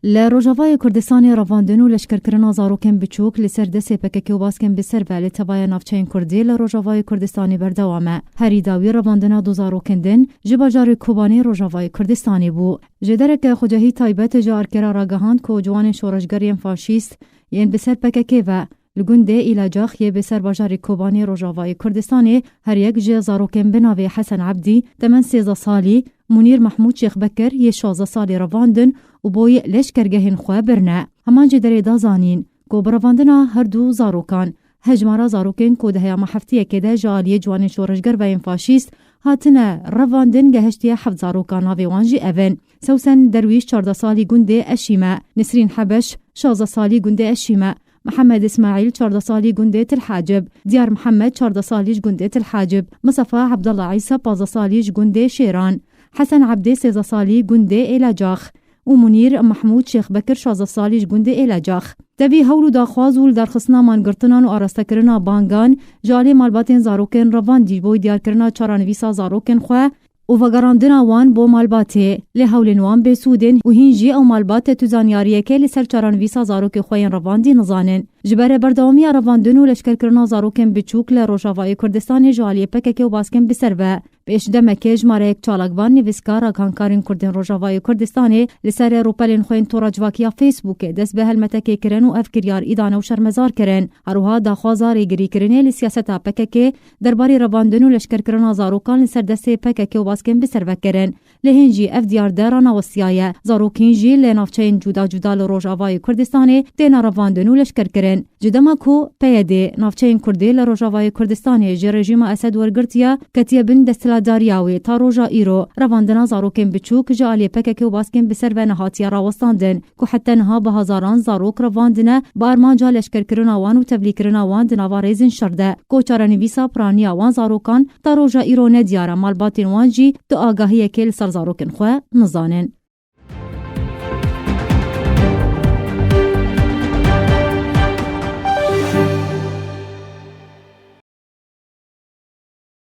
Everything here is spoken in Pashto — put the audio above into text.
لروجاوای کردستان رواندن و لشکرکردن زاروکن بچوک لسر دست پکک و باسکن بسر و لتبای نافچین کردی لروجاوای کردستانی بردوامه. هری داوی رواندن دو زاروکندن جباجار کوبانی روجاوای کردستانی بو. جدرک خجهی تایبت جارکرا راگهاند که جوان شورشگریم فاشیست ین بسر پکک و لگنده ایلاجاخ یه بسر باجار کوبانی روجاوای کردستانی هر یک جه زاروکن بناوی حسن عبدی 13 سالی منیر محمود شیخ بکر یه 16 سالی رواندن و بوی لشکرگهین خواه برنه. همان جدره دازانین که برواندن هر دو زاروکان هجمارا زاروکن که ده هیا محفتیه که ده جالی جوان شورشگر و این فاشیست هاتنه رواندن گهشتیه 7 زاروکان آوی وانجی اون. سوسن درویش 14 سالی گنده اشیمه، نسرین حبش 16 سالی گنده اشیمه، محمد اسماعیل 14 سالی گنده تل حاجب، دیار محمد 14 سالیش گنده تل حاجب، مصطفى عبدالله عیسی 15 سالیش گنده شیران، حسن عبدی 13 سالی گنده ایلاجاخ و منیر محمود شیخ بکر 16 سالیش گنده ایلاجاخ. دوی هولو داخواز و درخصنا مانگرتنان و آراستکرنا بانگان جالی مالباتین زاروکن رواندی بوی دیار کرنا چارانویسا زاروکن خواه و وگراندنا وان بو مالباته لحول وان بسودن و هینجی او مالباته تو زانیاریه که لسر چارانویسا زاروک خوین رواندی نزانن. جبر بردامی رواندن و لشکرکرنا زاروکن بچوک لروجاوای کردستان جالی پکک و باسکن بسر و پیش دمکه جماره یک چالکوان نویسکار اگانکارین کردن روجاوای کردستان لسر روپلین خوین توراجواکیا فیسبوک دست به هلمتکی کرن و افکریار ایدانه و شرمزار کرن. هروها داخوازاری گری کرنه لسیاستا پکک درباری رواندن و لشکرکرنا زاروکان لسر دست پکک و باسکن بسر وکرن. لهنجی افدیار درانا وسیایه زاروکین جی لنافچین جدا جدا لروجاوای کردستان دینا رواندن و لشکرکرن. جدماکو پیده نافچین کردی لروجاوای کردستان جی رژیم اسد ورگرتیا کتیه بن دستلاداریاوی تا روژا ایرو رواندنا زاروکن بچوک جالی پکک و باسکن بسر و نهاتیا راوستاندن که حتی نها به هزاران زاروک رواندنه بارمان جا لشکرکرن آوان و تبلیکرن آوان دناوا ریزن شرده که چارنویسا پرانی آوان زاروکان تا روژا ایرو ندیاره مالباتین وانجی تو آگاهی کل سر زاروکن خواه نزانن.